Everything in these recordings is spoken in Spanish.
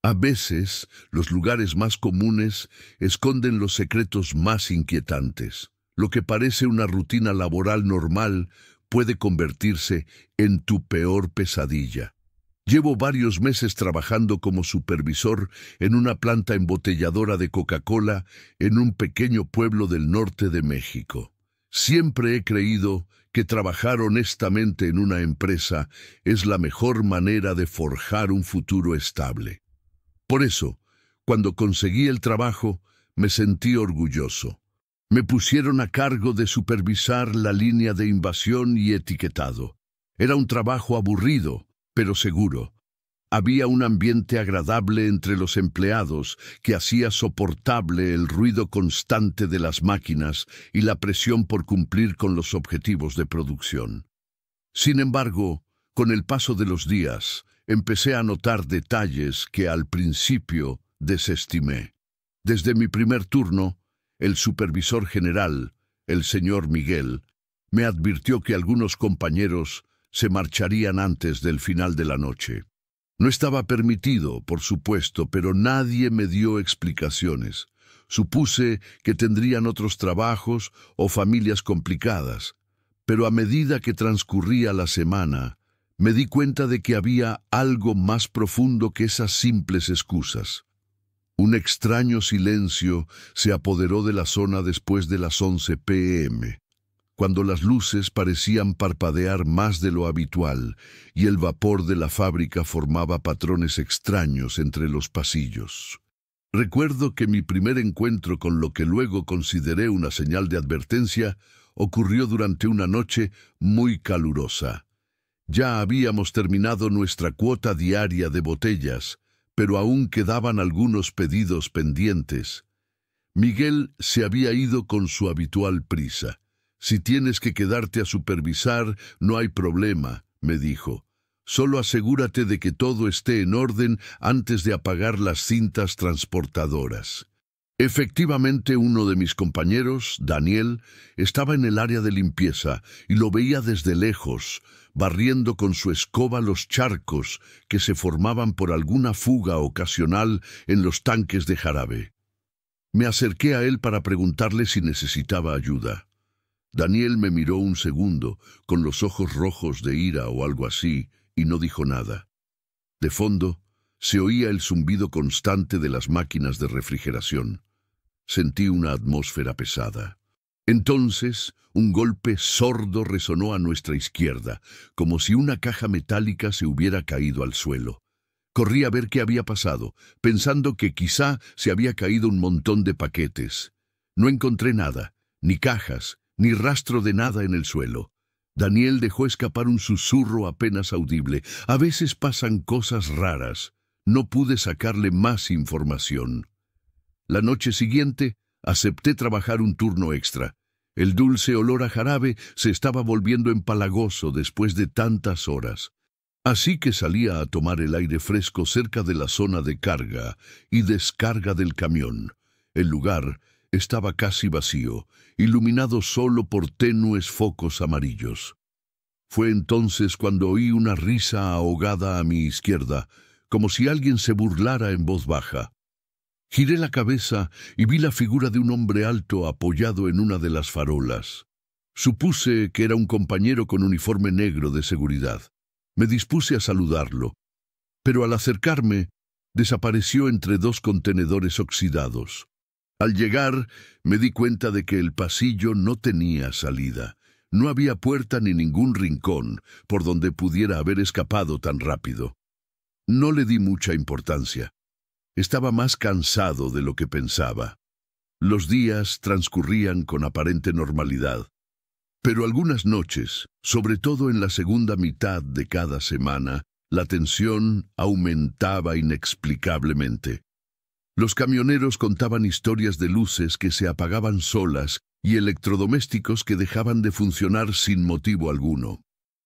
A veces, los lugares más comunes esconden los secretos más inquietantes. Lo que parece una rutina laboral normal puede convertirse en tu peor pesadilla. Llevo varios meses trabajando como supervisor en una planta embotelladora de Coca-Cola en un pequeño pueblo del norte de México. Siempre he creído que trabajar honestamente en una empresa es la mejor manera de forjar un futuro estable. Por eso, cuando conseguí el trabajo, me sentí orgulloso. Me pusieron a cargo de supervisar la línea de invasión y etiquetado. Era un trabajo aburrido, pero seguro. Había un ambiente agradable entre los empleados que hacía soportable el ruido constante de las máquinas y la presión por cumplir con los objetivos de producción. Sin embargo, con el paso de los días, empecé a notar detalles que al principio desestimé. Desde mi primer turno, el supervisor general, el señor Miguel, me advirtió que algunos compañeros se marcharían antes del final de la noche. No estaba permitido, por supuesto, pero nadie me dio explicaciones. Supuse que tendrían otros trabajos o familias complicadas, pero a medida que transcurría la semana, me di cuenta de que había algo más profundo que esas simples excusas. Un extraño silencio se apoderó de la zona después de las 11 p.m., cuando las luces parecían parpadear más de lo habitual y el vapor de la fábrica formaba patrones extraños entre los pasillos. Recuerdo que mi primer encuentro con lo que luego consideré una señal de advertencia ocurrió durante una noche muy calurosa. Ya habíamos terminado nuestra cuota diaria de botellas, pero aún quedaban algunos pedidos pendientes. Miguel se había ido con su habitual prisa. «Si tienes que quedarte a supervisar, no hay problema», me dijo. «Solo asegúrate de que todo esté en orden antes de apagar las cintas transportadoras». Efectivamente, uno de mis compañeros, Daniel, estaba en el área de limpieza y lo veía desde lejos, barriendo con su escoba los charcos que se formaban por alguna fuga ocasional en los tanques de jarabe. Me acerqué a él para preguntarle si necesitaba ayuda. Daniel me miró un segundo, con los ojos rojos de ira o algo así, y no dijo nada. De fondo, se oía el zumbido constante de las máquinas de refrigeración. Sentí una atmósfera pesada. Entonces, un golpe sordo resonó a nuestra izquierda, como si una caja metálica se hubiera caído al suelo. Corrí a ver qué había pasado, pensando que quizá se había caído un montón de paquetes. No encontré nada, ni cajas, ni rastro de nada en el suelo. Daniel dejó escapar un susurro apenas audible. «A veces pasan cosas raras». No pude sacarle más información. La noche siguiente, acepté trabajar un turno extra. El dulce olor a jarabe se estaba volviendo empalagoso después de tantas horas. Así que salía a tomar el aire fresco cerca de la zona de carga y descarga del camión. El lugar estaba casi vacío, iluminado solo por tenues focos amarillos. Fue entonces cuando oí una risa ahogada a mi izquierda, como si alguien se burlara en voz baja. Giré la cabeza y vi la figura de un hombre alto apoyado en una de las farolas. Supuse que era un compañero con uniforme negro de seguridad. Me dispuse a saludarlo, pero al acercarme, desapareció entre dos contenedores oxidados. Al llegar, me di cuenta de que el pasillo no tenía salida. No había puerta ni ningún rincón por donde pudiera haber escapado tan rápido. No le di mucha importancia. Estaba más cansado de lo que pensaba. Los días transcurrían con aparente normalidad. Pero algunas noches, sobre todo en la segunda mitad de cada semana, la tensión aumentaba inexplicablemente. Los camioneros contaban historias de luces que se apagaban solas y electrodomésticos que dejaban de funcionar sin motivo alguno.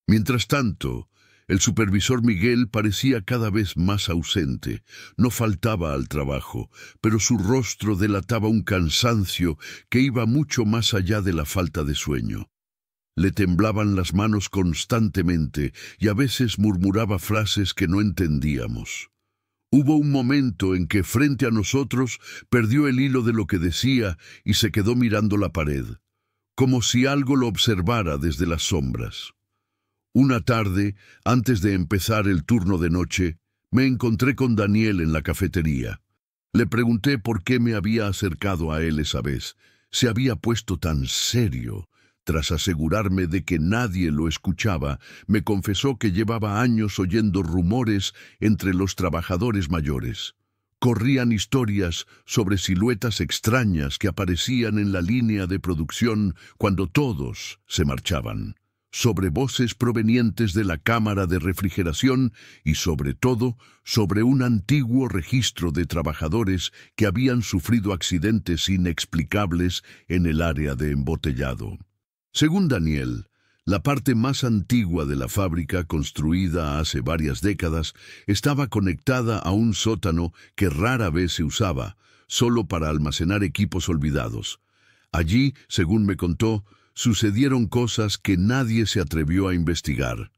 Mientras tanto, el supervisor Miguel parecía cada vez más ausente. No faltaba al trabajo, pero su rostro delataba un cansancio que iba mucho más allá de la falta de sueño. Le temblaban las manos constantemente y a veces murmuraba frases que no entendíamos. Hubo un momento en que frente a nosotros perdió el hilo de lo que decía y se quedó mirando la pared, como si algo lo observara desde las sombras. Una tarde, antes de empezar el turno de noche, me encontré con Daniel en la cafetería. Le pregunté por qué me había acercado a él esa vez. Se había puesto tan serio. Tras asegurarme de que nadie lo escuchaba, me confesó que llevaba años oyendo rumores entre los trabajadores mayores. Corrían historias sobre siluetas extrañas que aparecían en la línea de producción cuando todos se marchaban, sobre voces provenientes de la cámara de refrigeración y sobre todo sobre un antiguo registro de trabajadores que habían sufrido accidentes inexplicables en el área de embotellado. Según Daniel, la parte más antigua de la fábrica, construida hace varias décadas, estaba conectada a un sótano que rara vez se usaba, solo para almacenar equipos olvidados. Allí, según me contó, sucedieron cosas que nadie se atrevió a investigar.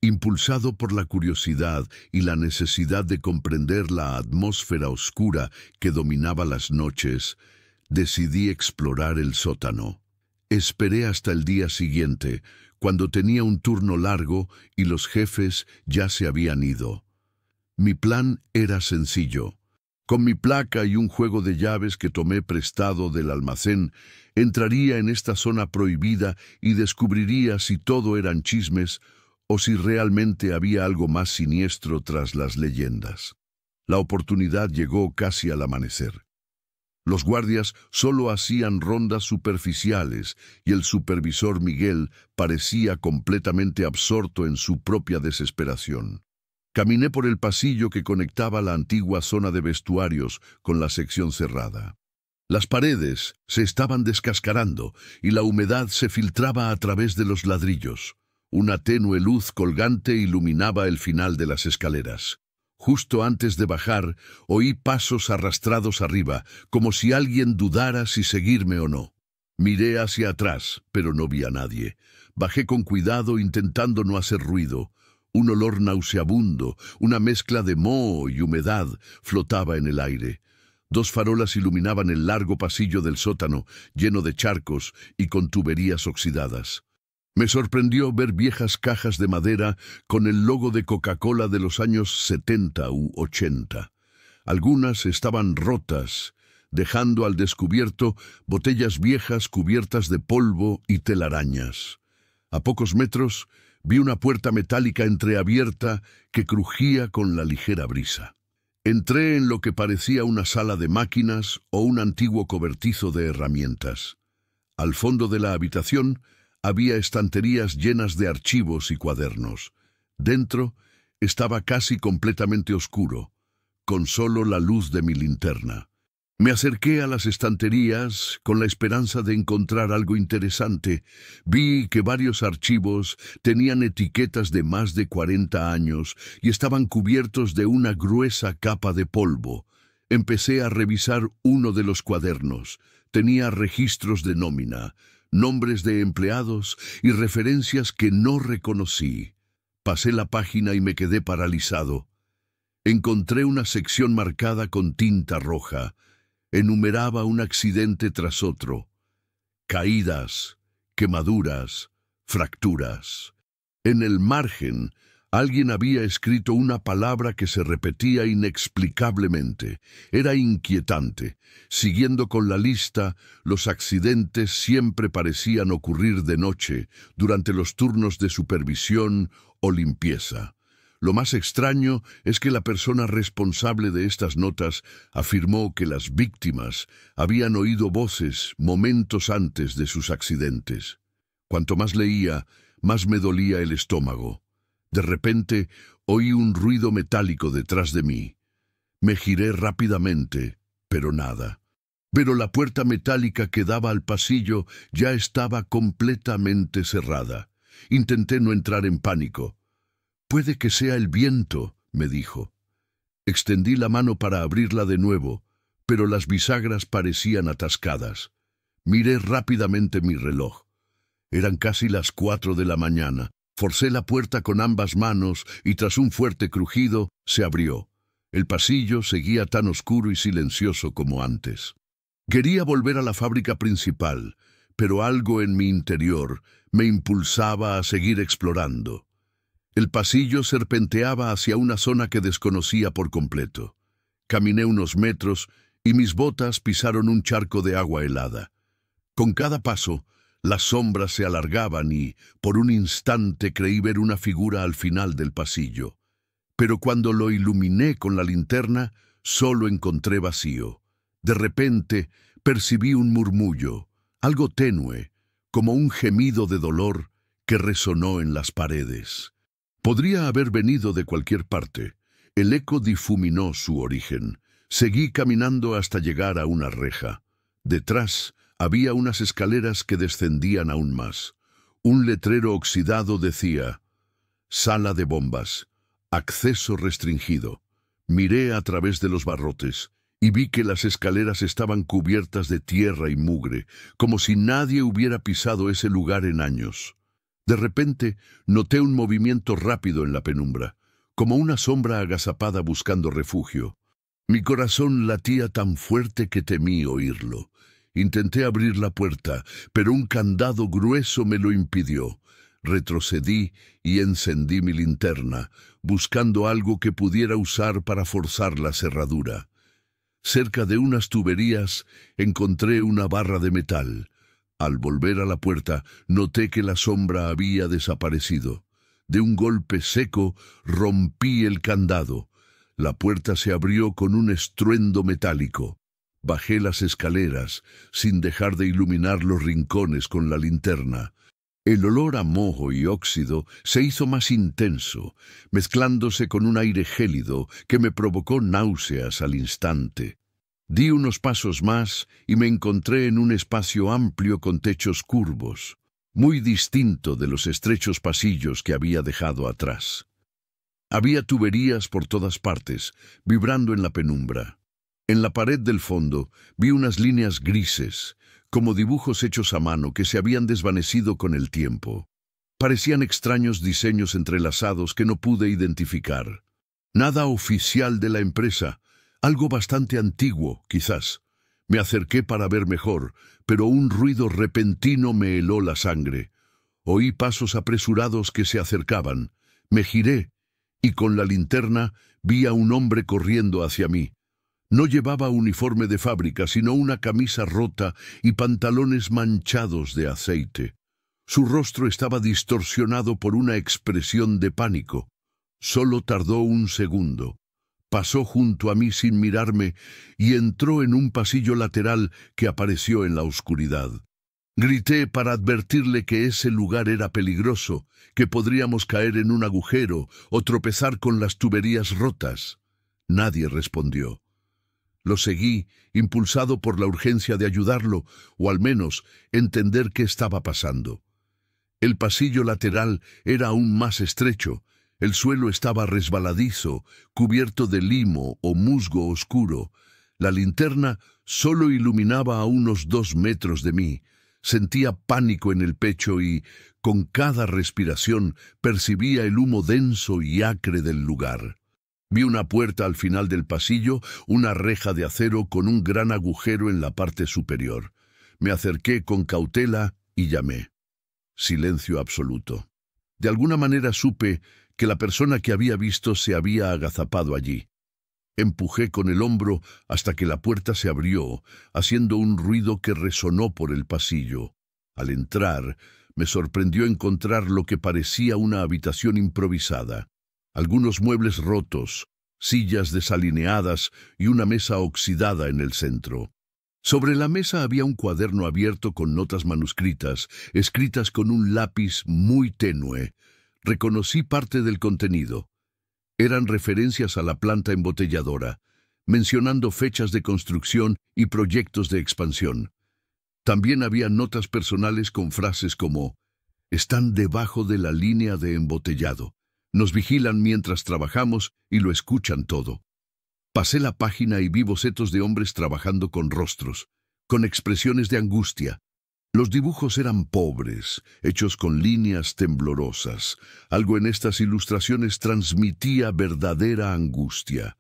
Impulsado por la curiosidad y la necesidad de comprender la atmósfera oscura que dominaba las noches, decidí explorar el sótano. Esperé hasta el día siguiente, cuando tenía un turno largo y los jefes ya se habían ido. Mi plan era sencillo. Con mi placa y un juego de llaves que tomé prestado del almacén, entraría en esta zona prohibida y descubriría si todo eran chismes o si realmente había algo más siniestro tras las leyendas. La oportunidad llegó casi al amanecer. Los guardias solo hacían rondas superficiales y el supervisor Miguel parecía completamente absorto en su propia desesperación. Caminé por el pasillo que conectaba la antigua zona de vestuarios con la sección cerrada. Las paredes se estaban descascarando y la humedad se filtraba a través de los ladrillos. Una tenue luz colgante iluminaba el final de las escaleras. Justo antes de bajar, oí pasos arrastrados arriba, como si alguien dudara si seguirme o no. Miré hacia atrás, pero no vi a nadie. Bajé con cuidado intentando no hacer ruido. Un olor nauseabundo, una mezcla de moho y humedad, flotaba en el aire. 2 farolas iluminaban el largo pasillo del sótano, lleno de charcos y con tuberías oxidadas. Me sorprendió ver viejas cajas de madera con el logo de Coca-Cola de los años 70 u 80. Algunas estaban rotas, dejando al descubierto botellas viejas cubiertas de polvo y telarañas. A pocos metros vi una puerta metálica entreabierta que crujía con la ligera brisa. Entré en lo que parecía una sala de máquinas o un antiguo cobertizo de herramientas. Al fondo de la habitación había estanterías llenas de archivos y cuadernos. Dentro estaba casi completamente oscuro, con solo la luz de mi linterna. Me acerqué a las estanterías con la esperanza de encontrar algo interesante. Vi que varios archivos tenían etiquetas de más de 40 años y estaban cubiertos de una gruesa capa de polvo. Empecé a revisar uno de los cuadernos. Tenía registros de nómina, nombres de empleados y referencias que no reconocí. Pasé la página y me quedé paralizado. Encontré una sección marcada con tinta roja. Enumeraba un accidente tras otro. Caídas, quemaduras, fracturas. En el margen, alguien había escrito una palabra que se repetía inexplicablemente. Era inquietante. Siguiendo con la lista, los accidentes siempre parecían ocurrir de noche, durante los turnos de supervisión o limpieza. Lo más extraño es que la persona responsable de estas notas afirmó que las víctimas habían oído voces momentos antes de sus accidentes. Cuanto más leía, más me dolía el estómago. De repente, oí un ruido metálico detrás de mí. Me giré rápidamente, pero nada. Pero la puerta metálica que daba al pasillo ya estaba completamente cerrada. Intenté no entrar en pánico. «Puede que sea el viento», me dijo. Extendí la mano para abrirla de nuevo, pero las bisagras parecían atascadas. Miré rápidamente mi reloj. Eran casi las 4 de la mañana. Forcé la puerta con ambas manos y tras un fuerte crujido se abrió. El pasillo seguía tan oscuro y silencioso como antes. Quería volver a la fábrica principal, pero algo en mi interior me impulsaba a seguir explorando. El pasillo serpenteaba hacia una zona que desconocía por completo. Caminé unos metros y mis botas pisaron un charco de agua helada. Con cada paso, las sombras se alargaban y, por un instante, creí ver una figura al final del pasillo. Pero cuando lo iluminé con la linterna, solo encontré vacío. De repente, percibí un murmullo, algo tenue, como un gemido de dolor que resonó en las paredes. Podría haber venido de cualquier parte. El eco difuminó su origen. Seguí caminando hasta llegar a una reja. Detrás había unas escaleras que descendían aún más. Un letrero oxidado decía: Sala de bombas. Acceso restringido. Miré a través de los barrotes y vi que las escaleras estaban cubiertas de tierra y mugre, como si nadie hubiera pisado ese lugar en años. De repente, noté un movimiento rápido en la penumbra, como una sombra agazapada buscando refugio. Mi corazón latía tan fuerte que temí oírlo. Intenté abrir la puerta, pero un candado grueso me lo impidió. Retrocedí y encendí mi linterna, buscando algo que pudiera usar para forzar la cerradura. Cerca de unas tuberías encontré una barra de metal. Al volver a la puerta, noté que la sombra había desaparecido. De un golpe seco, rompí el candado. La puerta se abrió con un estruendo metálico. Bajé las escaleras, sin dejar de iluminar los rincones con la linterna. El olor a moho y óxido se hizo más intenso, mezclándose con un aire gélido que me provocó náuseas al instante. Di unos pasos más y me encontré en un espacio amplio con techos curvos, muy distinto de los estrechos pasillos que había dejado atrás. Había tuberías por todas partes, vibrando en la penumbra. En la pared del fondo vi unas líneas grises, como dibujos hechos a mano que se habían desvanecido con el tiempo. Parecían extraños diseños entrelazados que no pude identificar. Nada oficial de la empresa, algo bastante antiguo, quizás. Me acerqué para ver mejor, pero un ruido repentino me heló la sangre. Oí pasos apresurados que se acercaban. Me giré y con la linterna vi a un hombre corriendo hacia mí. No llevaba uniforme de fábrica, sino una camisa rota y pantalones manchados de aceite. Su rostro estaba distorsionado por una expresión de pánico. Solo tardó un segundo. Pasó junto a mí sin mirarme y entró en un pasillo lateral que apareció en la oscuridad. Grité para advertirle que ese lugar era peligroso, que podríamos caer en un agujero o tropezar con las tuberías rotas. Nadie respondió. Lo seguí, impulsado por la urgencia de ayudarlo, o al menos entender qué estaba pasando. El pasillo lateral era aún más estrecho. El suelo estaba resbaladizo, cubierto de limo o musgo oscuro. La linterna solo iluminaba a unos 2 metros de mí. Sentía pánico en el pecho y, con cada respiración, percibía el humo denso y acre del lugar. Vi una puerta al final del pasillo, una reja de acero con un gran agujero en la parte superior. Me acerqué con cautela y llamé. Silencio absoluto. De alguna manera supe que la persona que había visto se había agazapado allí. Empujé con el hombro hasta que la puerta se abrió, haciendo un ruido que resonó por el pasillo. Al entrar, me sorprendió encontrar lo que parecía una habitación improvisada. Algunos muebles rotos, sillas desalineadas y una mesa oxidada en el centro. Sobre la mesa había un cuaderno abierto con notas manuscritas, escritas con un lápiz muy tenue. Reconocí parte del contenido. Eran referencias a la planta embotelladora, mencionando fechas de construcción y proyectos de expansión. También había notas personales con frases como: «Están debajo de la línea de embotellado. Nos vigilan mientras trabajamos y lo escuchan todo». Pasé la página y vi bocetos de hombres trabajando con rostros, con expresiones de angustia. Los dibujos eran pobres, hechos con líneas temblorosas. Algo en estas ilustraciones transmitía verdadera angustia.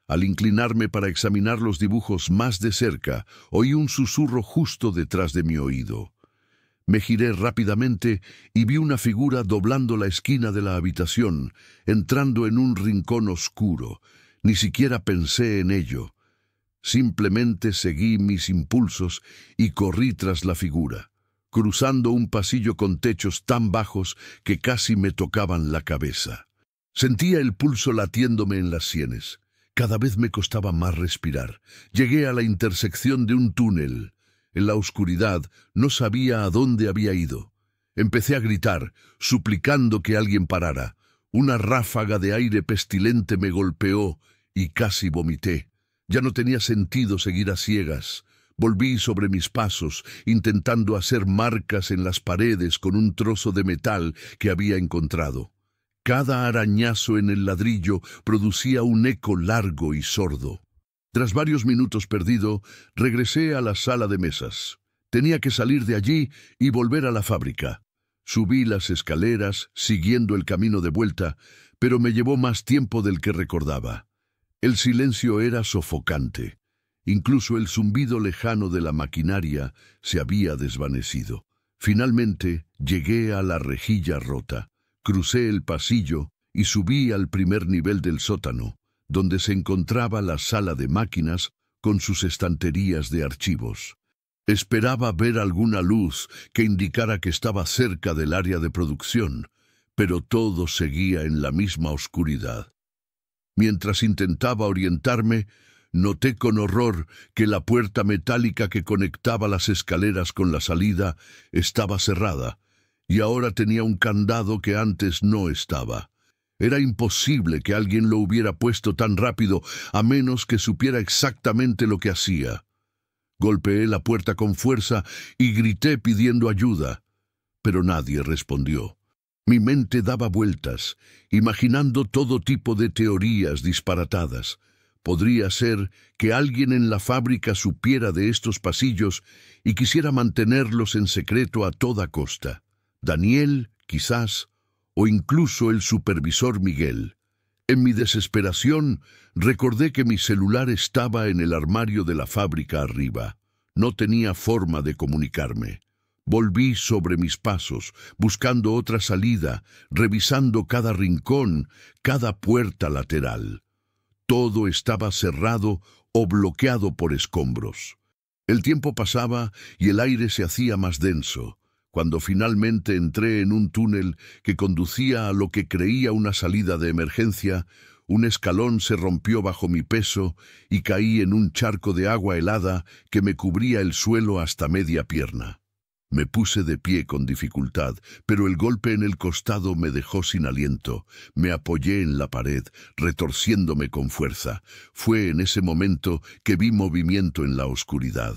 Al inclinarme para examinar los dibujos más de cerca, oí un susurro justo detrás de mi oído. Me giré rápidamente y vi una figura doblando la esquina de la habitación, entrando en un rincón oscuro. Ni siquiera pensé en ello. Simplemente seguí mis impulsos y corrí tras la figura, cruzando un pasillo con techos tan bajos que casi me tocaban la cabeza. Sentía el pulso latiéndome en las sienes. Cada vez me costaba más respirar. Llegué a la intersección de un túnel. En la oscuridad no sabía a dónde había ido. Empecé a gritar, suplicando que alguien parara. Una ráfaga de aire pestilente me golpeó y casi vomité. Ya no tenía sentido seguir a ciegas. Volví sobre mis pasos, intentando hacer marcas en las paredes con un trozo de metal que había encontrado. Cada arañazo en el ladrillo producía un eco largo y sordo. Tras varios minutos perdido, regresé a la sala de mesas. Tenía que salir de allí y volver a la fábrica. Subí las escaleras, siguiendo el camino de vuelta, pero me llevó más tiempo del que recordaba. El silencio era sofocante. Incluso el zumbido lejano de la maquinaria se había desvanecido. Finalmente, llegué a la rejilla rota. Crucé el pasillo y subí al primer nivel del sótano, donde se encontraba la sala de máquinas con sus estanterías de archivos. Esperaba ver alguna luz que indicara que estaba cerca del área de producción, pero todo seguía en la misma oscuridad. Mientras intentaba orientarme, noté con horror que la puerta metálica que conectaba las escaleras con la salida estaba cerrada, y ahora tenía un candado que antes no estaba. Era imposible que alguien lo hubiera puesto tan rápido, a menos que supiera exactamente lo que hacía. Golpeé la puerta con fuerza y grité pidiendo ayuda, pero nadie respondió. Mi mente daba vueltas, imaginando todo tipo de teorías disparatadas. Podría ser que alguien en la fábrica supiera de estos pasillos y quisiera mantenerlos en secreto a toda costa. Daniel, quizás, o incluso el supervisor Miguel. En mi desesperación, recordé que mi celular estaba en el armario de la fábrica arriba. No tenía forma de comunicarme. Volví sobre mis pasos, buscando otra salida, revisando cada rincón, cada puerta lateral. Todo estaba cerrado o bloqueado por escombros. El tiempo pasaba y el aire se hacía más denso. Cuando finalmente entré en un túnel que conducía a lo que creía una salida de emergencia, un escalón se rompió bajo mi peso y caí en un charco de agua helada que me cubría el suelo hasta media pierna. Me puse de pie con dificultad, pero el golpe en el costado me dejó sin aliento. Me apoyé en la pared, retorciéndome con fuerza. Fue en ese momento que vi movimiento en la oscuridad.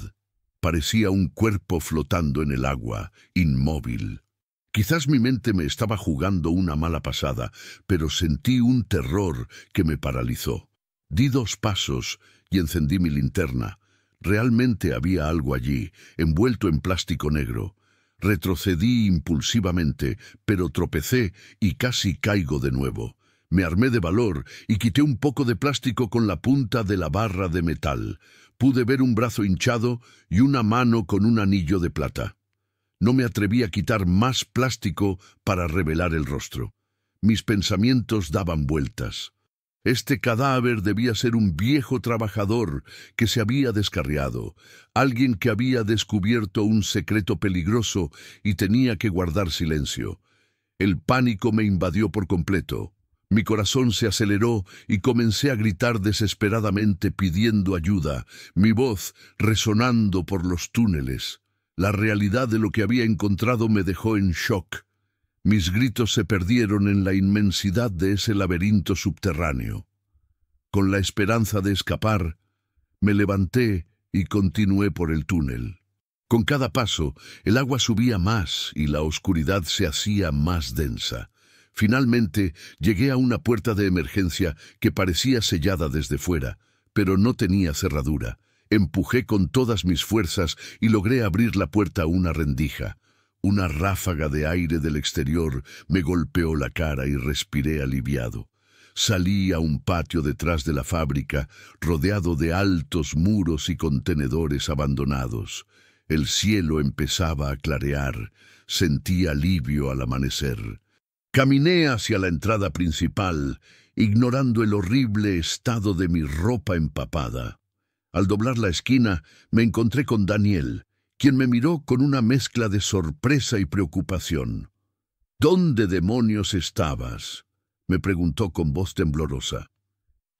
Parecía un cuerpo flotando en el agua, inmóvil. Quizás mi mente me estaba jugando una mala pasada, pero sentí un terror que me paralizó. Di 2 pasos y encendí mi linterna. Realmente había algo allí, envuelto en plástico negro. Retrocedí impulsivamente, pero tropecé y casi caigo de nuevo. Me armé de valor y quité un poco de plástico con la punta de la barra de metal. Pude ver un brazo hinchado y una mano con un anillo de plata. No me atreví a quitar más plástico para revelar el rostro. Mis pensamientos daban vueltas. Este cadáver debía ser un viejo trabajador que se había descarriado, alguien que había descubierto un secreto peligroso y tenía que guardar silencio. El pánico me invadió por completo. Mi corazón se aceleró y comencé a gritar desesperadamente pidiendo ayuda, mi voz resonando por los túneles. La realidad de lo que había encontrado me dejó en shock. Mis gritos se perdieron en la inmensidad de ese laberinto subterráneo. Con la esperanza de escapar, me levanté y continué por el túnel. Con cada paso, el agua subía más y la oscuridad se hacía más densa. Finalmente, llegué a una puerta de emergencia que parecía sellada desde fuera, pero no tenía cerradura. Empujé con todas mis fuerzas y logré abrir la puerta a una rendija. Una ráfaga de aire del exterior me golpeó la cara y respiré aliviado. Salí a un patio detrás de la fábrica, rodeado de altos muros y contenedores abandonados. El cielo empezaba a clarear. Sentí alivio al amanecer. Caminé hacia la entrada principal, ignorando el horrible estado de mi ropa empapada. Al doblar la esquina, me encontré con Daniel, quien me miró con una mezcla de sorpresa y preocupación. «¿Dónde demonios estabas?», me preguntó con voz temblorosa.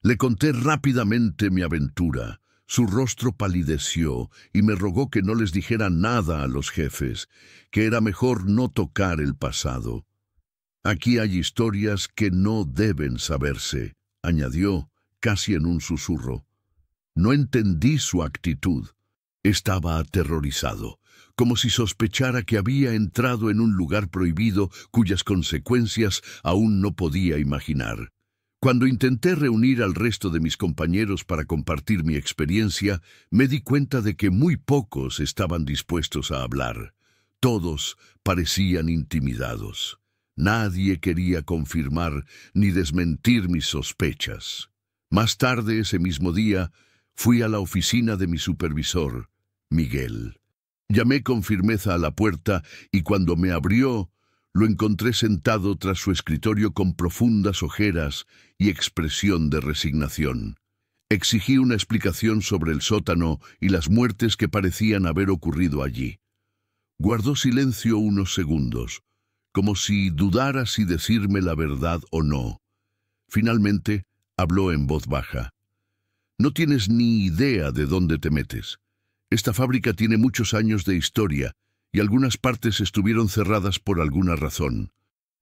Le conté rápidamente mi aventura. Su rostro palideció y me rogó que no les dijera nada a los jefes, que era mejor no tocar el pasado. «Aquí hay historias que no deben saberse», añadió, casi en un susurro. No entendí su actitud. Estaba aterrorizado, como si sospechara que había entrado en un lugar prohibido cuyas consecuencias aún no podía imaginar. Cuando intenté reunir al resto de mis compañeros para compartir mi experiencia, me di cuenta de que muy pocos estaban dispuestos a hablar. Todos parecían intimidados. Nadie quería confirmar ni desmentir mis sospechas. Más tarde ese mismo día, fui a la oficina de mi supervisor, Miguel. Llamé con firmeza a la puerta y cuando me abrió, lo encontré sentado tras su escritorio con profundas ojeras y expresión de resignación. Exigí una explicación sobre el sótano y las muertes que parecían haber ocurrido allí. Guardó silencio unos segundos, como si dudara si decirme la verdad o no. Finalmente, habló en voz baja. «No tienes ni idea de dónde te metes. Esta fábrica tiene muchos años de historia y algunas partes estuvieron cerradas por alguna razón.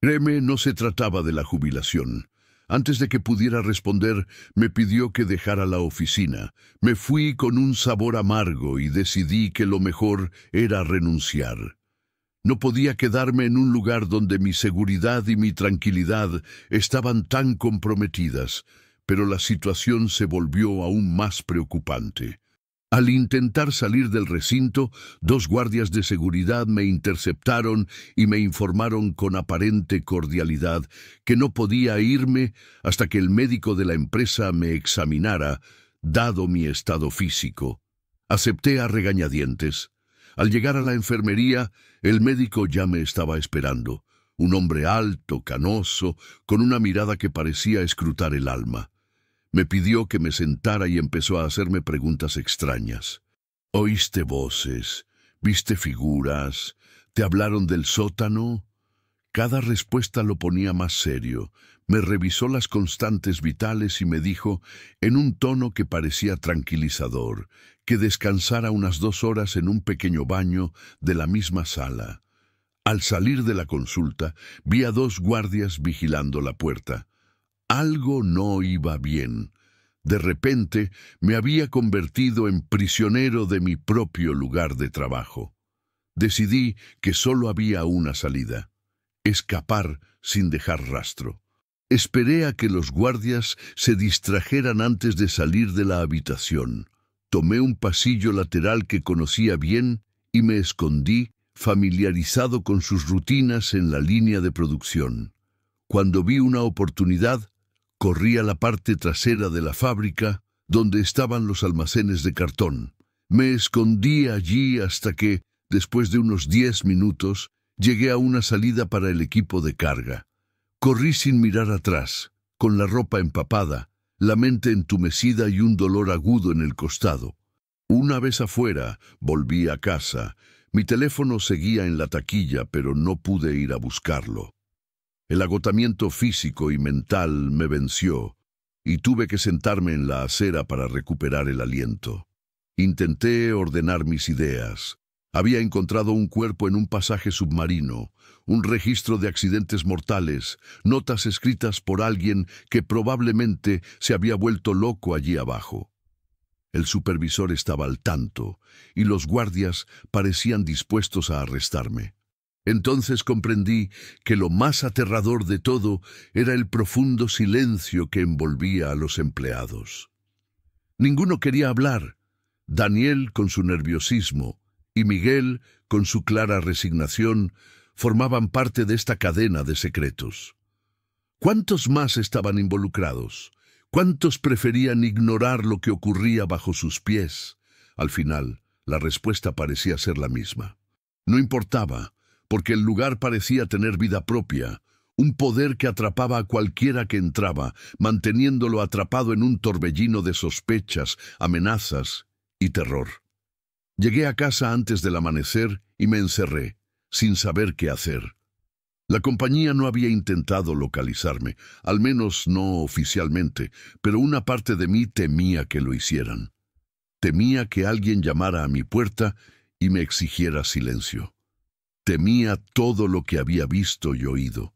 Créeme, no se trataba de la jubilación. Antes de que pudiera responder, me pidió que dejara la oficina. Me fui con un sabor amargo y decidí que lo mejor era renunciar. No podía quedarme en un lugar donde mi seguridad y mi tranquilidad estaban tan comprometidas, pero la situación se volvió aún más preocupante. Al intentar salir del recinto, 2 guardias de seguridad me interceptaron y me informaron con aparente cordialidad que no podía irme hasta que el médico de la empresa me examinara, dado mi estado físico. Acepté a regañadientes. Al llegar a la enfermería, el médico ya me estaba esperando, un hombre alto, canoso, con una mirada que parecía escrutar el alma. Me pidió que me sentara y empezó a hacerme preguntas extrañas. «¿Oíste voces? ¿Viste figuras? ¿Te hablaron del sótano?» Cada respuesta lo ponía más serio. Me revisó las constantes vitales y me dijo, en un tono que parecía tranquilizador, que descansara unas 2 horas en un pequeño baño de la misma sala. Al salir de la consulta, vi a 2 guardias vigilando la puerta. Algo no iba bien. De repente me había convertido en prisionero de mi propio lugar de trabajo. Decidí que solo había una salida: escapar sin dejar rastro. Esperé a que los guardias se distrajeran antes de salir de la habitación. Tomé un pasillo lateral que conocía bien y me escondí, familiarizado con sus rutinas en la línea de producción. Cuando vi una oportunidad, corrí a la parte trasera de la fábrica, donde estaban los almacenes de cartón. Me escondí allí hasta que, después de unos 10 minutos, llegué a una salida para el equipo de carga. Corrí sin mirar atrás, con la ropa empapada, la mente entumecida y un dolor agudo en el costado. Una vez afuera, volví a casa. Mi teléfono seguía en la taquilla, pero no pude ir a buscarlo. El agotamiento físico y mental me venció, y tuve que sentarme en la acera para recuperar el aliento. Intenté ordenar mis ideas. Había encontrado un cuerpo en un pasaje submarino, un registro de accidentes mortales, notas escritas por alguien que probablemente se había vuelto loco allí abajo. El supervisor estaba al tanto, y los guardias parecían dispuestos a arrestarme. Entonces comprendí que lo más aterrador de todo era el profundo silencio que envolvía a los empleados. Ninguno quería hablar. Daniel, con su nerviosismo, y Miguel, con su clara resignación, formaban parte de esta cadena de secretos. ¿Cuántos más estaban involucrados? ¿Cuántos preferían ignorar lo que ocurría bajo sus pies? Al final, la respuesta parecía ser la misma. No importaba, porque el lugar parecía tener vida propia, un poder que atrapaba a cualquiera que entraba, manteniéndolo atrapado en un torbellino de sospechas, amenazas y terror. Llegué a casa antes del amanecer y me encerré, sin saber qué hacer. La compañía no había intentado localizarme, al menos no oficialmente, pero una parte de mí temía que lo hicieran. Temía que alguien llamara a mi puerta y me exigiera silencio. Temía todo lo que había visto y oído.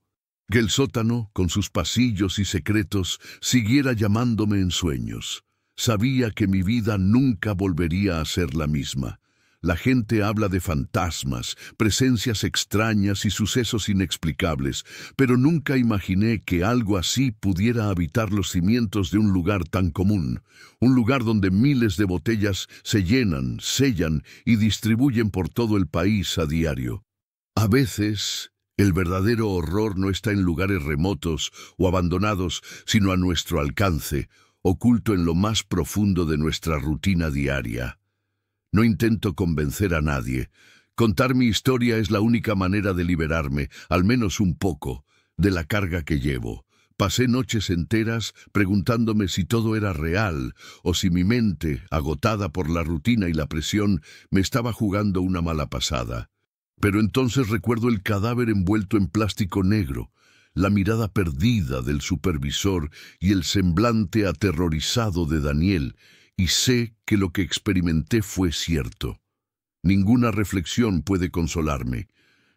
Que el sótano, con sus pasillos y secretos, siguiera llamándome en sueños. Sabía que mi vida nunca volvería a ser la misma. La gente habla de fantasmas, presencias extrañas y sucesos inexplicables, pero nunca imaginé que algo así pudiera habitar los cimientos de un lugar tan común, un lugar donde miles de botellas se llenan, sellan y distribuyen por todo el país a diario. A veces, el verdadero horror no está en lugares remotos o abandonados, sino a nuestro alcance, oculto en lo más profundo de nuestra rutina diaria. No intento convencer a nadie. Contar mi historia es la única manera de liberarme, al menos un poco, de la carga que llevo. Pasé noches enteras preguntándome si todo era real o si mi mente, agotada por la rutina y la presión, me estaba jugando una mala pasada. Pero entonces recuerdo el cadáver envuelto en plástico negro, la mirada perdida del supervisor y el semblante aterrorizado de Daniel, y sé que lo que experimenté fue cierto. Ninguna reflexión puede consolarme,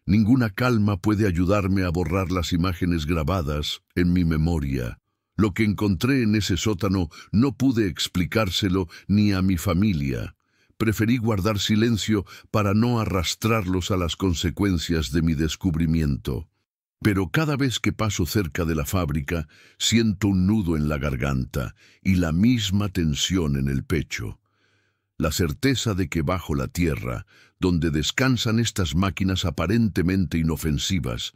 ninguna calma puede ayudarme a borrar las imágenes grabadas en mi memoria. Lo que encontré en ese sótano no pude explicárselo ni a mi familia. Preferí guardar silencio para no arrastrarlos a las consecuencias de mi descubrimiento. Pero cada vez que paso cerca de la fábrica, siento un nudo en la garganta y la misma tensión en el pecho. La certeza de que bajo la tierra, donde descansan estas máquinas aparentemente inofensivas,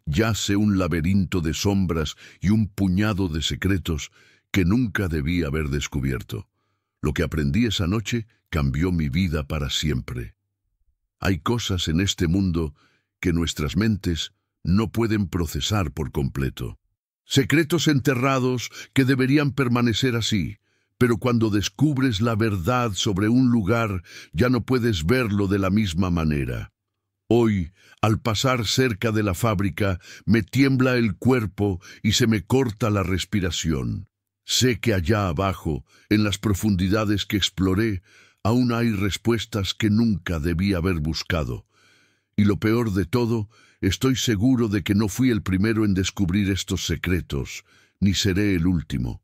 yace un laberinto de sombras y un puñado de secretos que nunca debí haber descubierto. Lo que aprendí esa noche cambió mi vida para siempre. Hay cosas en este mundo que nuestras mentes no pueden procesar por completo. Secretos enterrados que deberían permanecer así, pero cuando descubres la verdad sobre un lugar, ya no puedes verlo de la misma manera. Hoy, al pasar cerca de la fábrica, me tiembla el cuerpo y se me corta la respiración. Sé que allá abajo, en las profundidades que exploré, aún hay respuestas que nunca debí haber buscado. Y lo peor de todo, estoy seguro de que no fui el primero en descubrir estos secretos, ni seré el último.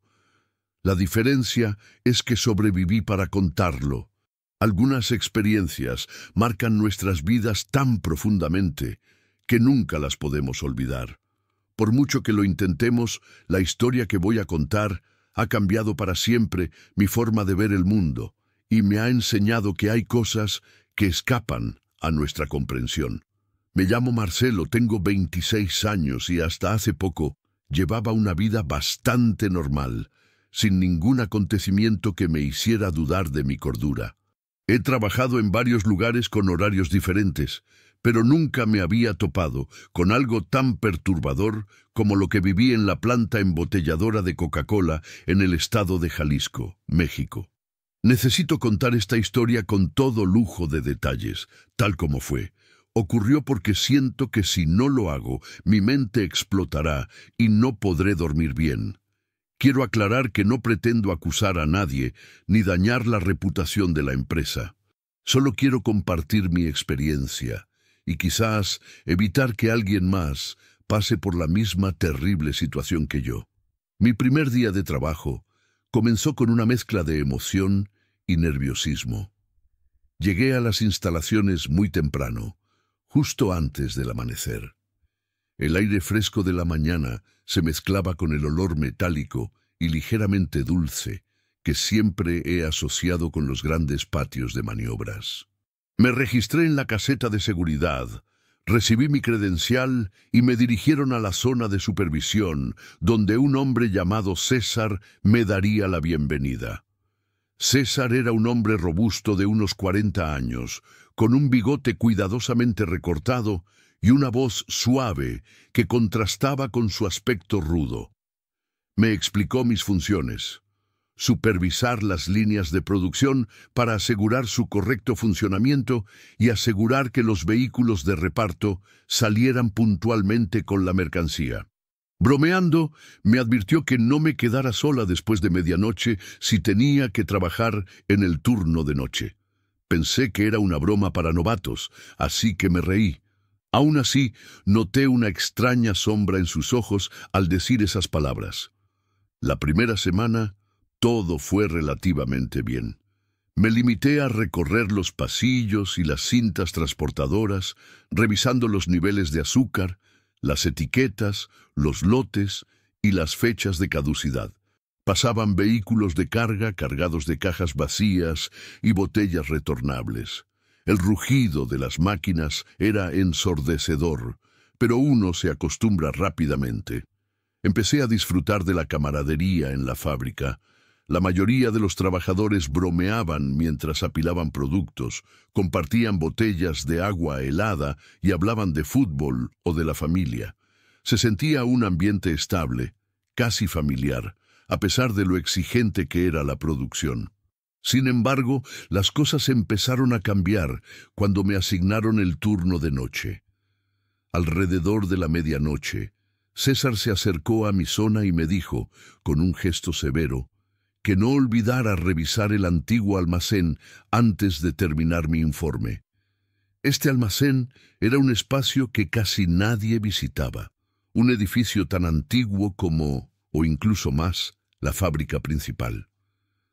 La diferencia es que sobreviví para contarlo. Algunas experiencias marcan nuestras vidas tan profundamente que nunca las podemos olvidar. Por mucho que lo intentemos, la historia que voy a contar ha cambiado para siempre mi forma de ver el mundo y me ha enseñado que hay cosas que escapan a nuestra comprensión. Me llamo Marcelo, tengo 26 años y hasta hace poco llevaba una vida bastante normal, sin ningún acontecimiento que me hiciera dudar de mi cordura. He trabajado en varios lugares con horarios diferentes, pero nunca me había topado con algo tan perturbador como lo que viví en la planta embotelladora de Coca-Cola en el estado de Jalisco, México. Necesito contar esta historia con todo lujo de detalles, tal como fue. Ocurrió porque siento que si no lo hago, mi mente explotará y no podré dormir bien. Quiero aclarar que no pretendo acusar a nadie ni dañar la reputación de la empresa. Solo quiero compartir mi experiencia y quizás evitar que alguien más pase por la misma terrible situación que yo. Mi primer día de trabajo comenzó con una mezcla de emoción y nerviosismo. Llegué a las instalaciones muy temprano, justo antes del amanecer. El aire fresco de la mañana se mezclaba con el olor metálico y ligeramente dulce que siempre he asociado con los grandes patios de maniobras. Me registré en la caseta de seguridad, Recibí mi credencial y me dirigieron a la zona de supervisión, donde un hombre llamado César me daría la bienvenida. César era un hombre robusto de unos 40 años, con un bigote cuidadosamente recortado y una voz suave que contrastaba con su aspecto rudo. Me explicó mis funciones: supervisar las líneas de producción para asegurar su correcto funcionamiento y asegurar que los vehículos de reparto salieran puntualmente con la mercancía. Bromeando, me advirtió que no me quedara sola después de medianoche si tenía que trabajar en el turno de noche. Pensé que era una broma para novatos, así que me reí. Aún así, noté una extraña sombra en sus ojos al decir esas palabras. La primera semana, todo fue relativamente bien. Me limité a recorrer los pasillos y las cintas transportadoras, revisando los niveles de azúcar, las etiquetas, los lotes y las fechas de caducidad. Pasaban vehículos de carga cargados de cajas vacías y botellas retornables. El rugido de las máquinas era ensordecedor, pero uno se acostumbra rápidamente. Empecé a disfrutar de la camaradería en la fábrica. La mayoría de los trabajadores bromeaban mientras apilaban productos, compartían botellas de agua helada y hablaban de fútbol o de la familia. Se sentía un ambiente estable, casi familiar, a pesar de lo exigente que era la producción. Sin embargo, las cosas empezaron a cambiar cuando me asignaron el turno de noche. Alrededor de la medianoche, César se acercó a mi zona y me dijo, con un gesto severo, que no olvidara revisar el antiguo almacén antes de terminar mi informe. Este almacén era un espacio que casi nadie visitaba, un edificio tan antiguo como, o incluso más, la fábrica principal.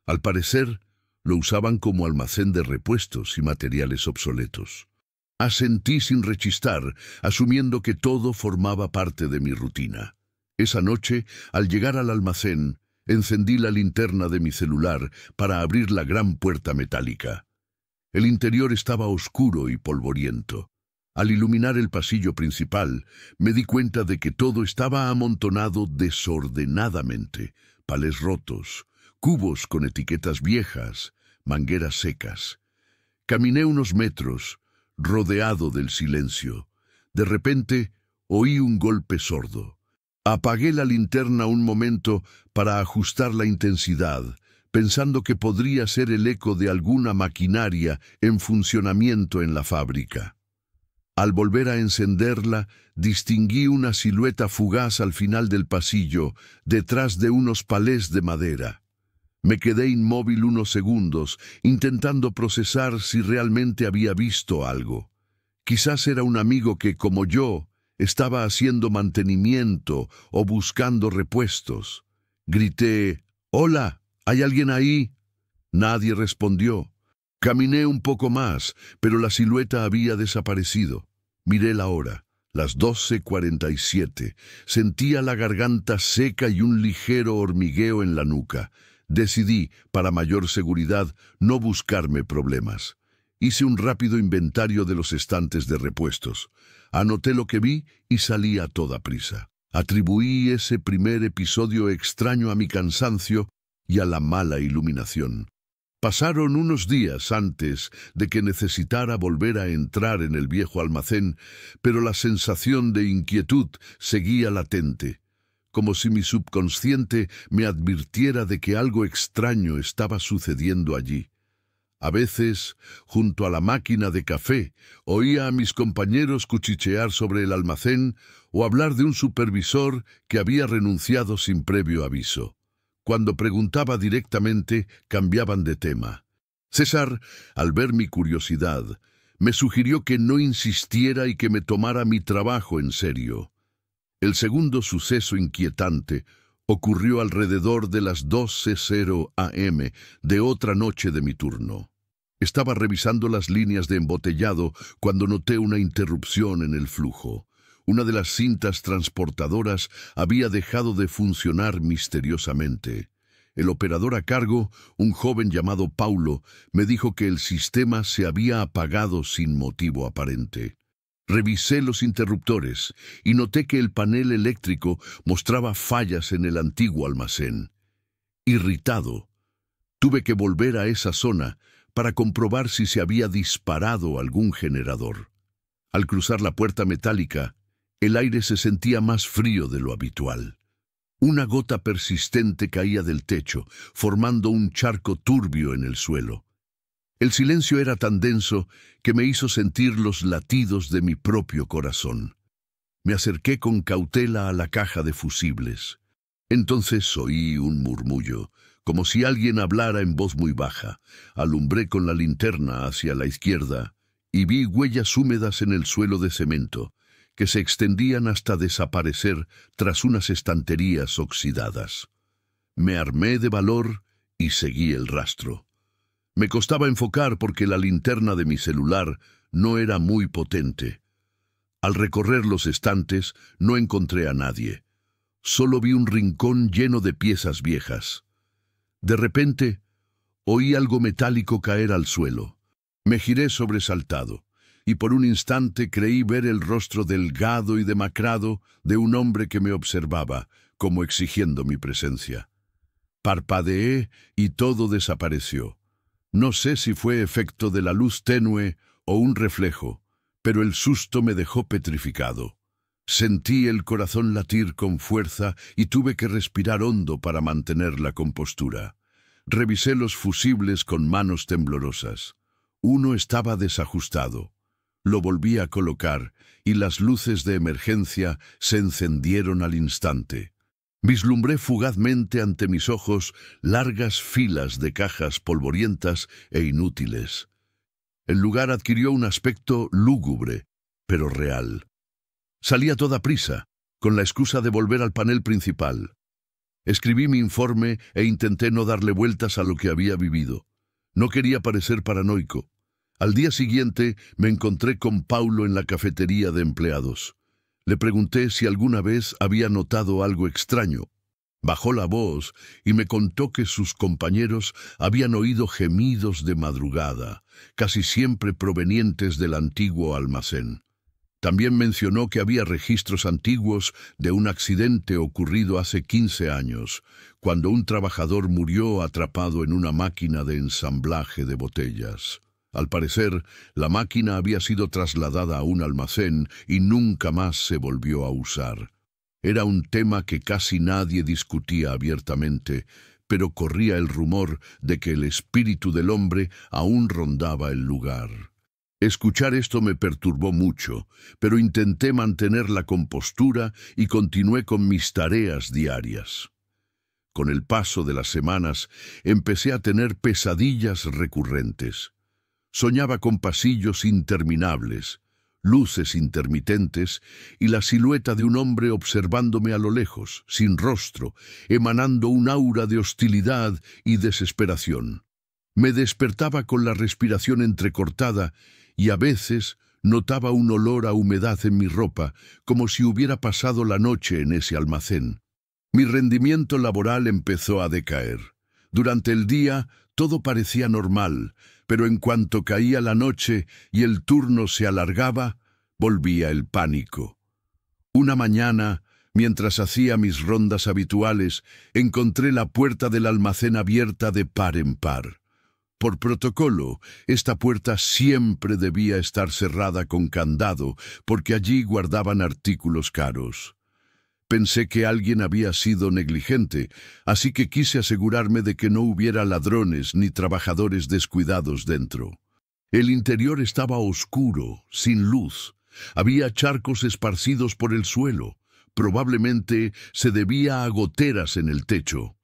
Al parecer, lo usaban como almacén de repuestos y materiales obsoletos. Asentí sin rechistar, asumiendo que todo formaba parte de mi rutina. Esa noche, al llegar al almacén, encendí la linterna de mi celular para abrir la gran puerta metálica. El interior estaba oscuro y polvoriento. Al iluminar el pasillo principal, me di cuenta de que todo estaba amontonado desordenadamente: palés rotos, cubos con etiquetas viejas, mangueras secas. Caminé unos metros, rodeado del silencio. De repente, oí un golpe sordo. Apagué la linterna un momento para ajustar la intensidad, pensando que podría ser el eco de alguna maquinaria en funcionamiento en la fábrica. Al volver a encenderla, distinguí una silueta fugaz al final del pasillo, detrás de unos palés de madera. Me quedé inmóvil unos segundos, intentando procesar si realmente había visto algo. Quizás era un amigo que, como yo, estaba haciendo mantenimiento o buscando repuestos. Grité: «¡Hola! ¿Hay alguien ahí?». Nadie respondió. Caminé un poco más, pero la silueta había desaparecido. Miré la hora, las 12:47. Sentía la garganta seca y un ligero hormigueo en la nuca. Decidí, para mayor seguridad, no buscarme problemas. Hice un rápido inventario de los estantes de repuestos. Anoté lo que vi y salí a toda prisa. Atribuí ese primer episodio extraño a mi cansancio y a la mala iluminación. Pasaron unos días antes de que necesitara volver a entrar en el viejo almacén, pero la sensación de inquietud seguía latente, como si mi subconsciente me advirtiera de que algo extraño estaba sucediendo allí. A veces, junto a la máquina de café, oía a mis compañeros cuchichear sobre el almacén o hablar de un supervisor que había renunciado sin previo aviso. Cuando preguntaba directamente, cambiaban de tema. César, al ver mi curiosidad, me sugirió que no insistiera y que me tomara mi trabajo en serio. El segundo suceso inquietante ocurrió alrededor de las 12:00 am de otra noche de mi turno. Estaba revisando las líneas de embotellado cuando noté una interrupción en el flujo. Una de las cintas transportadoras había dejado de funcionar misteriosamente. El operador a cargo, un joven llamado Paulo, me dijo que el sistema se había apagado sin motivo aparente. Revisé los interruptores y noté que el panel eléctrico mostraba fallas en el antiguo almacén. Irritado, tuve que volver a esa zona para comprobar si se había disparado algún generador. Al cruzar la puerta metálica, el aire se sentía más frío de lo habitual. Una gota persistente caía del techo, formando un charco turbio en el suelo. El silencio era tan denso que me hizo sentir los latidos de mi propio corazón. Me acerqué con cautela a la caja de fusibles. Entonces oí un murmullo, como si alguien hablara en voz muy baja. Alumbré con la linterna hacia la izquierda y vi huellas húmedas en el suelo de cemento, que se extendían hasta desaparecer tras unas estanterías oxidadas. Me armé de valor y seguí el rastro. Me costaba enfocar porque la linterna de mi celular no era muy potente. Al recorrer los estantes no encontré a nadie. Solo vi un rincón lleno de piezas viejas. De repente, oí algo metálico caer al suelo. Me giré sobresaltado, y por un instante creí ver el rostro delgado y demacrado de un hombre que me observaba, como exigiendo mi presencia. Parpadeé y todo desapareció. No sé si fue efecto de la luz tenue o un reflejo, pero el susto me dejó petrificado. Sentí el corazón latir con fuerza y tuve que respirar hondo para mantener la compostura. Revisé los fusibles con manos temblorosas. Uno estaba desajustado. Lo volví a colocar y las luces de emergencia se encendieron al instante. Vislumbré fugazmente ante mis ojos largas filas de cajas polvorientas e inútiles. El lugar adquirió un aspecto lúgubre, pero real. Salí a toda prisa, con la excusa de volver al panel principal. Escribí mi informe e intenté no darle vueltas a lo que había vivido. No quería parecer paranoico. Al día siguiente me encontré con Paulo en la cafetería de empleados. Le pregunté si alguna vez había notado algo extraño. Bajó la voz y me contó que sus compañeros habían oído gemidos de madrugada, casi siempre provenientes del antiguo almacén. También mencionó que había registros antiguos de un accidente ocurrido hace 15 años, cuando un trabajador murió atrapado en una máquina de ensamblaje de botellas. Al parecer, la máquina había sido trasladada a un almacén y nunca más se volvió a usar. Era un tema que casi nadie discutía abiertamente, pero corría el rumor de que el espíritu del hombre aún rondaba el lugar. Escuchar esto me perturbó mucho, pero intenté mantener la compostura y continué con mis tareas diarias. Con el paso de las semanas, empecé a tener pesadillas recurrentes. Soñaba con pasillos interminables, luces intermitentes y la silueta de un hombre observándome a lo lejos, sin rostro, emanando un aura de hostilidad y desesperación. Me despertaba con la respiración entrecortada y a veces notaba un olor a humedad en mi ropa, como si hubiera pasado la noche en ese almacén. Mi rendimiento laboral empezó a decaer. Durante el día todo parecía normal, pero en cuanto caía la noche y el turno se alargaba, volvía el pánico. Una mañana, mientras hacía mis rondas habituales, encontré la puerta del almacén abierta de par en par. Por protocolo, esta puerta siempre debía estar cerrada con candado, porque allí guardaban artículos caros. Pensé que alguien había sido negligente, así que quise asegurarme de que no hubiera ladrones ni trabajadores descuidados dentro. El interior estaba oscuro, sin luz. Había charcos esparcidos por el suelo. Probablemente se debía a goteras en el techo.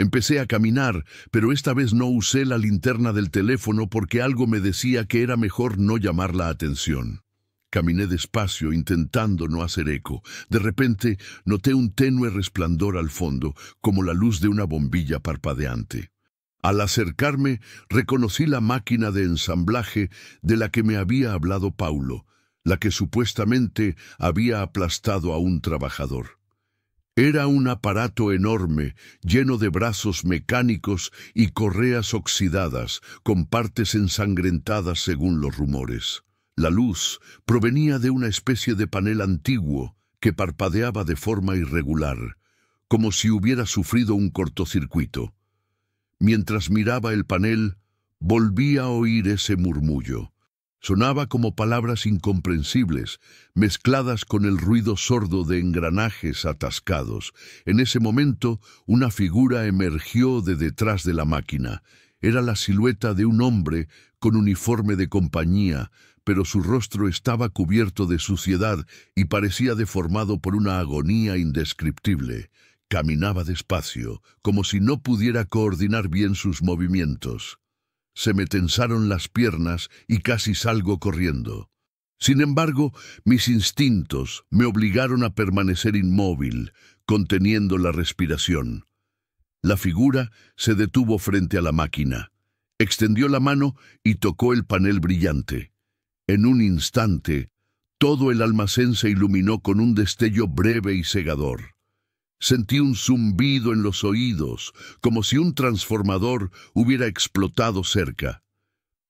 Empecé a caminar, pero esta vez no usé la linterna del teléfono porque algo me decía que era mejor no llamar la atención. Caminé despacio, intentando no hacer eco. De repente, noté un tenue resplandor al fondo, como la luz de una bombilla parpadeante. Al acercarme, reconocí la máquina de ensamblaje de la que me había hablado Paulo, la que supuestamente había aplastado a un trabajador. Era un aparato enorme, lleno de brazos mecánicos y correas oxidadas, con partes ensangrentadas según los rumores. La luz provenía de una especie de panel antiguo que parpadeaba de forma irregular, como si hubiera sufrido un cortocircuito. Mientras miraba el panel, volví a oír ese murmullo. Sonaba como palabras incomprensibles, mezcladas con el ruido sordo de engranajes atascados. En ese momento, una figura emergió de detrás de la máquina. Era la silueta de un hombre con uniforme de compañía, pero su rostro estaba cubierto de suciedad y parecía deformado por una agonía indescriptible. Caminaba despacio, como si no pudiera coordinar bien sus movimientos. Se me tensaron las piernas y casi salgo corriendo. Sin embargo, mis instintos me obligaron a permanecer inmóvil, conteniendo la respiración. La figura se detuvo frente a la máquina. Extendió la mano y tocó el panel brillante. En un instante, todo el almacén se iluminó con un destello breve y cegador. Sentí un zumbido en los oídos, como si un transformador hubiera explotado cerca.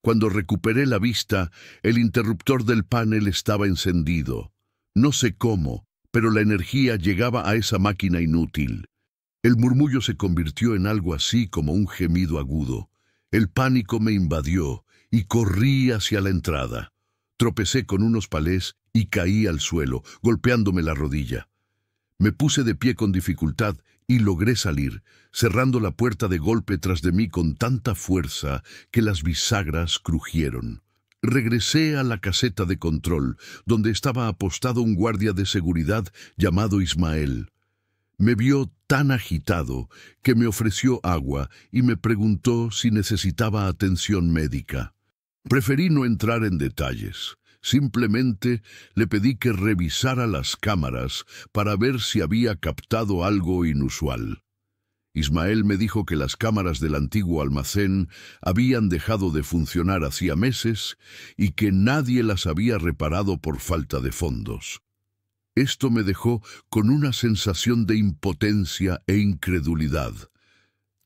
Cuando recuperé la vista, el interruptor del panel estaba encendido. No sé cómo, pero la energía llegaba a esa máquina inútil. El murmullo se convirtió en algo así como un gemido agudo. El pánico me invadió y corrí hacia la entrada. Tropecé con unos palés y caí al suelo, golpeándome la rodilla. Me puse de pie con dificultad y logré salir, cerrando la puerta de golpe tras de mí con tanta fuerza que las bisagras crujieron. Regresé a la caseta de control, donde estaba apostado un guardia de seguridad llamado Ismael. Me vio tan agitado que me ofreció agua y me preguntó si necesitaba atención médica. Preferí no entrar en detalles. Simplemente le pedí que revisara las cámaras para ver si había captado algo inusual. Ismael me dijo que las cámaras del antiguo almacén habían dejado de funcionar hacía meses y que nadie las había reparado por falta de fondos. Esto me dejó con una sensación de impotencia e incredulidad.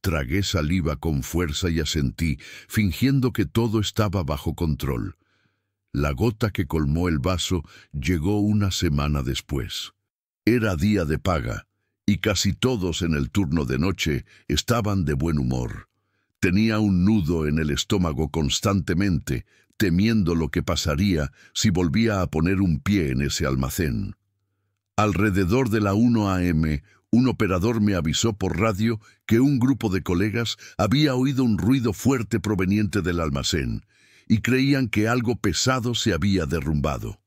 Tragué saliva con fuerza y asentí, fingiendo que todo estaba bajo control. La gota que colmó el vaso llegó una semana después. Era día de paga, y casi todos en el turno de noche estaban de buen humor. Tenía un nudo en el estómago constantemente, temiendo lo que pasaría si volvía a poner un pie en ese almacén. Alrededor de la 1 a.m., un operador me avisó por radio que un grupo de colegas había oído un ruido fuerte proveniente del almacén, y creían que algo pesado se había derrumbado.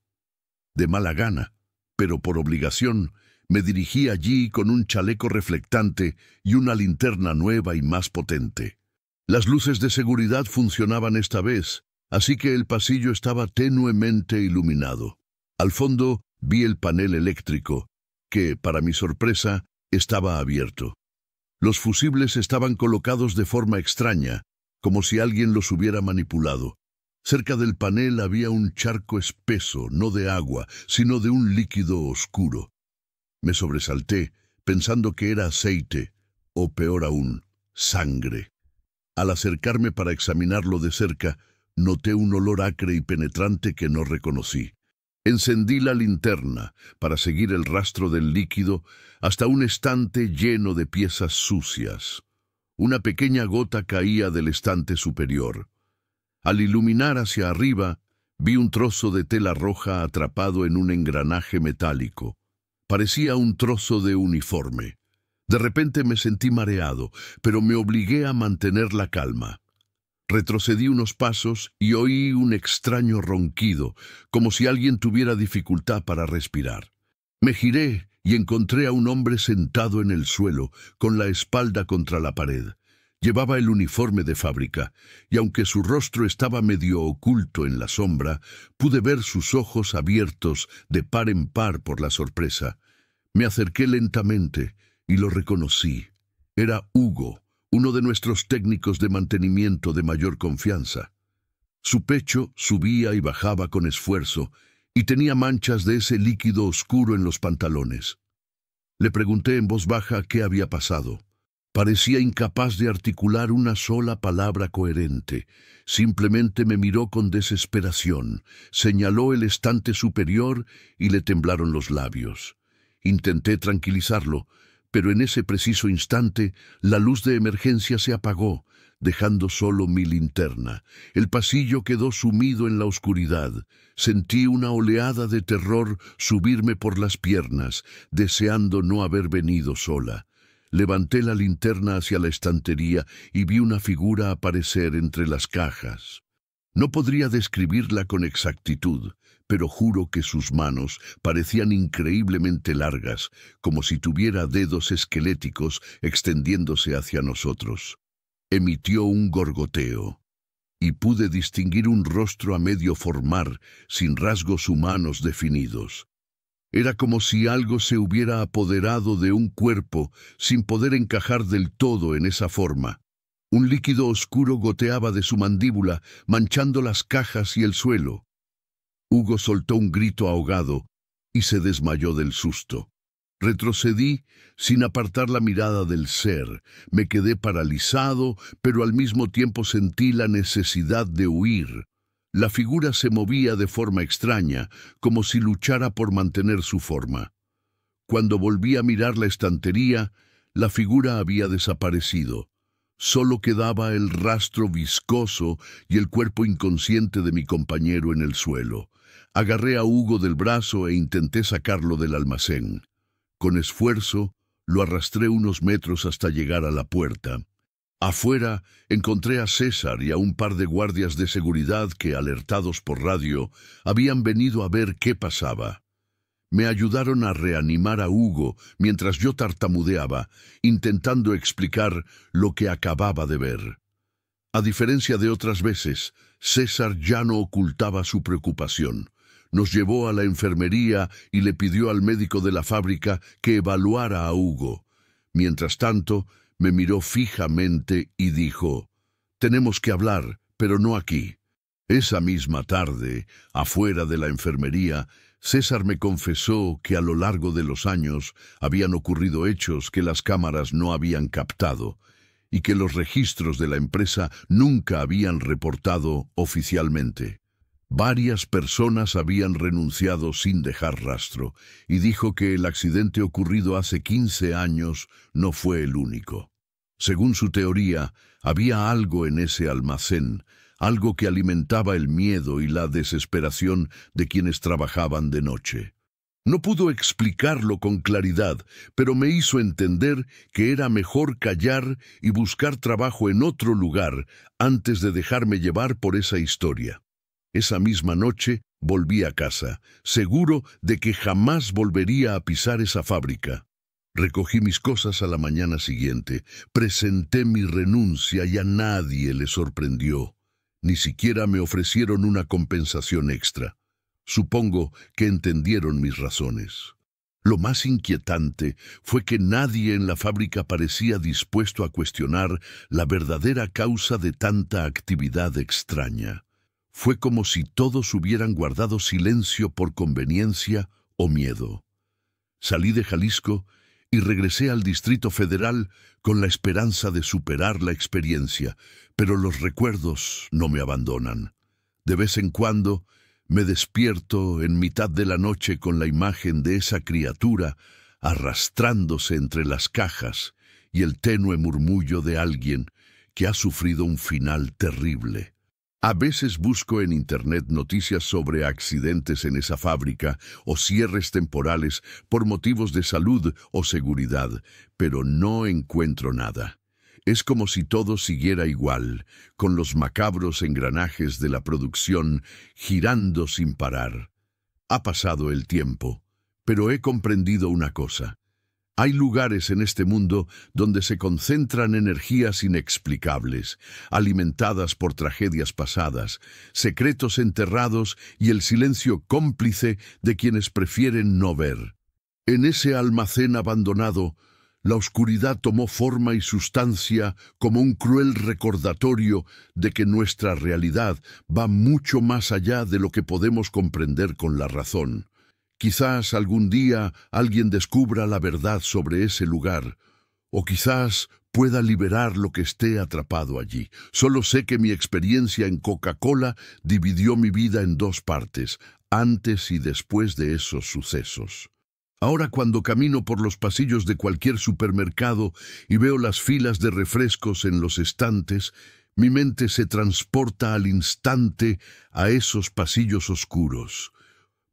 De mala gana, pero por obligación, me dirigí allí con un chaleco reflectante y una linterna nueva y más potente. Las luces de seguridad funcionaban esta vez, así que el pasillo estaba tenuemente iluminado. Al fondo vi el panel eléctrico, que, para mi sorpresa, estaba abierto. Los fusibles estaban colocados de forma extraña, como si alguien los hubiera manipulado. Cerca del panel había un charco espeso, no de agua, sino de un líquido oscuro. Me sobresalté, pensando que era aceite, o peor aún, sangre. Al acercarme para examinarlo de cerca, noté un olor acre y penetrante que no reconocí. Encendí la linterna para seguir el rastro del líquido hasta un estante lleno de piezas sucias. Una pequeña gota caía del estante superior. Al iluminar hacia arriba, vi un trozo de tela roja atrapado en un engranaje metálico. Parecía un trozo de uniforme. De repente me sentí mareado, pero me obligué a mantener la calma. Retrocedí unos pasos y oí un extraño ronquido, como si alguien tuviera dificultad para respirar. Me giré y encontré a un hombre sentado en el suelo, con la espalda contra la pared. Llevaba el uniforme de fábrica, y aunque su rostro estaba medio oculto en la sombra, pude ver sus ojos abiertos de par en par por la sorpresa. Me acerqué lentamente y lo reconocí. Era Hugo, uno de nuestros técnicos de mantenimiento de mayor confianza. Su pecho subía y bajaba con esfuerzo, y tenía manchas de ese líquido oscuro en los pantalones. Le pregunté en voz baja qué había pasado. Parecía incapaz de articular una sola palabra coherente. Simplemente me miró con desesperación, señaló el estante superior y le temblaron los labios. Intenté tranquilizarlo, pero en ese preciso instante la luz de emergencia se apagó, dejando solo mi linterna. El pasillo quedó sumido en la oscuridad. Sentí una oleada de terror subirme por las piernas, deseando no haber venido sola. Levanté la linterna hacia la estantería y vi una figura aparecer entre las cajas. No podría describirla con exactitud, pero juro que sus manos parecían increíblemente largas, como si tuviera dedos esqueléticos extendiéndose hacia nosotros. Emitió un gorgoteo, y pude distinguir un rostro a medio formar, sin rasgos humanos definidos. Era como si algo se hubiera apoderado de un cuerpo sin poder encajar del todo en esa forma. Un líquido oscuro goteaba de su mandíbula, manchando las cajas y el suelo. Hugo soltó un grito ahogado y se desmayó del susto. Retrocedí sin apartar la mirada del ser. Me quedé paralizado, pero al mismo tiempo sentí la necesidad de huir. La figura se movía de forma extraña, como si luchara por mantener su forma. Cuando volví a mirar la estantería, la figura había desaparecido. Solo quedaba el rastro viscoso y el cuerpo inconsciente de mi compañero en el suelo. Agarré a Hugo del brazo e intenté sacarlo del almacén. Con esfuerzo, lo arrastré unos metros hasta llegar a la puerta. Afuera encontré a César y a un par de guardias de seguridad que, alertados por radio, habían venido a ver qué pasaba. Me ayudaron a reanimar a Hugo mientras yo tartamudeaba, intentando explicar lo que acababa de ver. A diferencia de otras veces, César ya no ocultaba su preocupación. Nos llevó a la enfermería y le pidió al médico de la fábrica que evaluara a Hugo. Mientras tanto, me miró fijamente y dijo: «Tenemos que hablar, pero no aquí». Esa misma tarde, afuera de la enfermería, César me confesó que a lo largo de los años habían ocurrido hechos que las cámaras no habían captado y que los registros de la empresa nunca habían reportado oficialmente. Varias personas habían renunciado sin dejar rastro, y dijo que el accidente ocurrido hace 15 años no fue el único. Según su teoría, había algo en ese almacén, algo que alimentaba el miedo y la desesperación de quienes trabajaban de noche. No pudo explicarlo con claridad, pero me hizo entender que era mejor callar y buscar trabajo en otro lugar antes de dejarme llevar por esa historia. Esa misma noche volví a casa, seguro de que jamás volvería a pisar esa fábrica. Recogí mis cosas a la mañana siguiente, presenté mi renuncia y a nadie le sorprendió. Ni siquiera me ofrecieron una compensación extra. Supongo que entendieron mis razones. Lo más inquietante fue que nadie en la fábrica parecía dispuesto a cuestionar la verdadera causa de tanta actividad extraña. Fue como si todos hubieran guardado silencio por conveniencia o miedo. Salí de Jalisco y regresé al Distrito Federal con la esperanza de superar la experiencia, pero los recuerdos no me abandonan. De vez en cuando me despierto en mitad de la noche con la imagen de esa criatura arrastrándose entre las cajas y el tenue murmullo de alguien que ha sufrido un final terrible. A veces busco en Internet noticias sobre accidentes en esa fábrica o cierres temporales por motivos de salud o seguridad, pero no encuentro nada. Es como si todo siguiera igual, con los macabros engranajes de la producción girando sin parar. Ha pasado el tiempo, pero he comprendido una cosa. Hay lugares en este mundo donde se concentran energías inexplicables, alimentadas por tragedias pasadas, secretos enterrados y el silencio cómplice de quienes prefieren no ver. En ese almacén abandonado, la oscuridad tomó forma y sustancia como un cruel recordatorio de que nuestra realidad va mucho más allá de lo que podemos comprender con la razón. Quizás algún día alguien descubra la verdad sobre ese lugar, o quizás pueda liberar lo que esté atrapado allí. Solo sé que mi experiencia en Coca-Cola dividió mi vida en dos partes, antes y después de esos sucesos. Ahora cuando camino por los pasillos de cualquier supermercado y veo las filas de refrescos en los estantes, mi mente se transporta al instante a esos pasillos oscuros.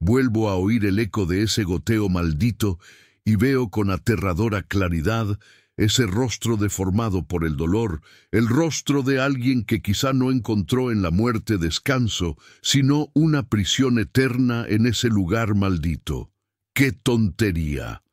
Vuelvo a oír el eco de ese goteo maldito y veo con aterradora claridad ese rostro deformado por el dolor, el rostro de alguien que quizá no encontró en la muerte descanso, sino una prisión eterna en ese lugar maldito. ¡Qué tontería!